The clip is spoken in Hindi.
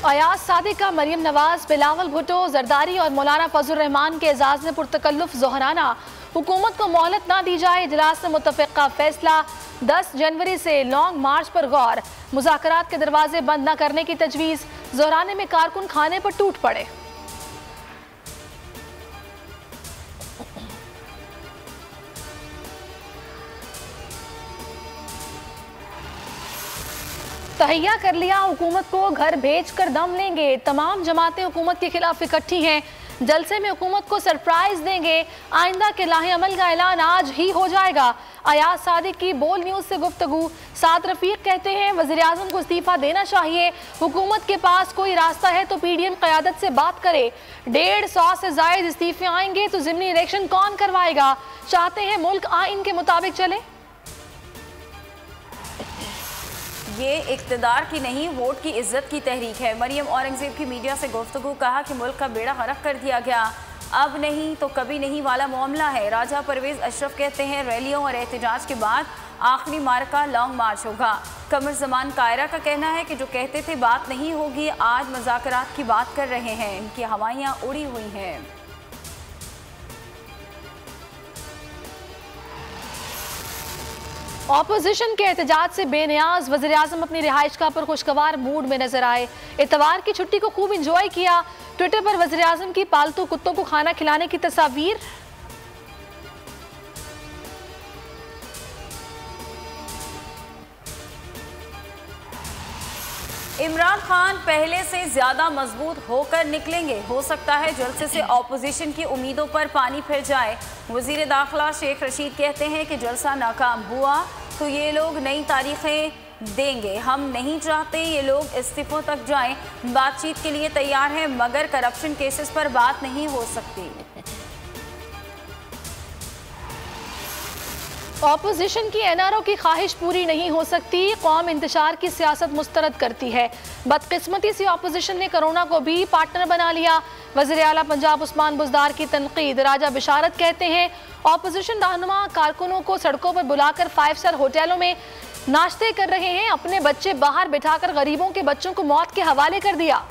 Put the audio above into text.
अयाज सादिक का मरियम नवाज, बिलावल भुट्टो, जरदारी और मौलाना फजल रहमान के एजाज में पुरतकल्लुफ जोहराना। हुकूमत को मोहलत ना दी जाए, इजलास में मुतफ़िक़ा फैसला। 10 जनवरी से लॉन्ग मार्च पर गौर, मुज़ाकरात के दरवाजे बंद न करने की तजवीज़। जोहराने में कारकुन खाने पर टूट पड़े। तहैया कर लिया, हुकूमत को घर भेज कर दम लेंगे। तमाम जमातें हुकूमत के खिलाफ इकट्ठी हैं। जलसे में हुकूमत को सरप्राइज देंगे। आइंदा के लाहे अमल का ऐलान आज ही हो जाएगा। अयाज सादिक की बोल न्यूज़ से गुफ्तगू। साद रफीक कहते हैं वज़ीर आज़म को इस्तीफा देना चाहिए। हुकूमत के पास कोई रास्ता है तो PDM क़यादत से बात करे। 150 से ज़ायद इस्तीफे आएंगे तो ज़िमनी इलेक्शन कौन करवाएगा? चाहते हैं मुल्क आइन के मुताबिक चले। ये इक़्तिदार की नहीं, वोट की इज्जत की तहरीक है। मरियम औरंगज़ेब की मीडिया से गुफ्तगू, कहा कि मुल्क का बेड़ा गर्क कर दिया गया, अब नहीं तो कभी नहीं वाला मामला है। राजा परवेज़ अशरफ कहते हैं रैलियों और एहतजाज के बाद आखिरी मार्का लॉन्ग मार्च होगा। कमर जमान कायरा का कहना है कि जो कहते थे बात नहीं होगी, आज मुज़ाकरात की बात कर रहे हैं। इनकी हवाइयाँ उड़ी हुई हैं। ऑपोजिशन के एहतजाज से बेनियाज, वज़ीर आज़म अपनी रिहाइश का पर खुशगवार मूड में नजर आए। इतवार की छुट्टी को खूब इंजॉय किया। ट्विटर पर वज़ीर आज़म की पालतू कुत्तों को खाना खिलाने की तस्वीर। इमरान खान पहले से ज्यादा मजबूत होकर निकलेंगे। हो सकता है जलसे से ऑपोजिशन की उम्मीदों पर पानी फिर जाए। वजीर दाखिला शेख रशीद कहते हैं कि जलसा नाकाम हुआ तो ये लोग नई तारीखें देंगे। हम नहीं चाहते ये लोग इस्तीफों तक जाएं। बातचीत के लिए तैयार हैं, मगर करप्शन केसेस पर बात नहीं हो सकती। ऑपोजिशन की NRO की ख्वाहिश पूरी नहीं हो सकती। कौम इंतशार की सियासत मुस्तरद करती है। बदकिस्मती से ऑपोजिशन ने कोरोना को भी पार्टनर बना लिया। वज़ीर आला पंजाब उस्मान बुज़दार की तनकीद। राजा बिशारत कहते हैं ऑपोजिशन रहनुमा कारकुनों को सड़कों पर बुलाकर 5 स्टार होटलों में नाश्ते कर रहे हैं। अपने बच्चे बाहर बिठाकर गरीबों के बच्चों को मौत के हवाले कर दिया।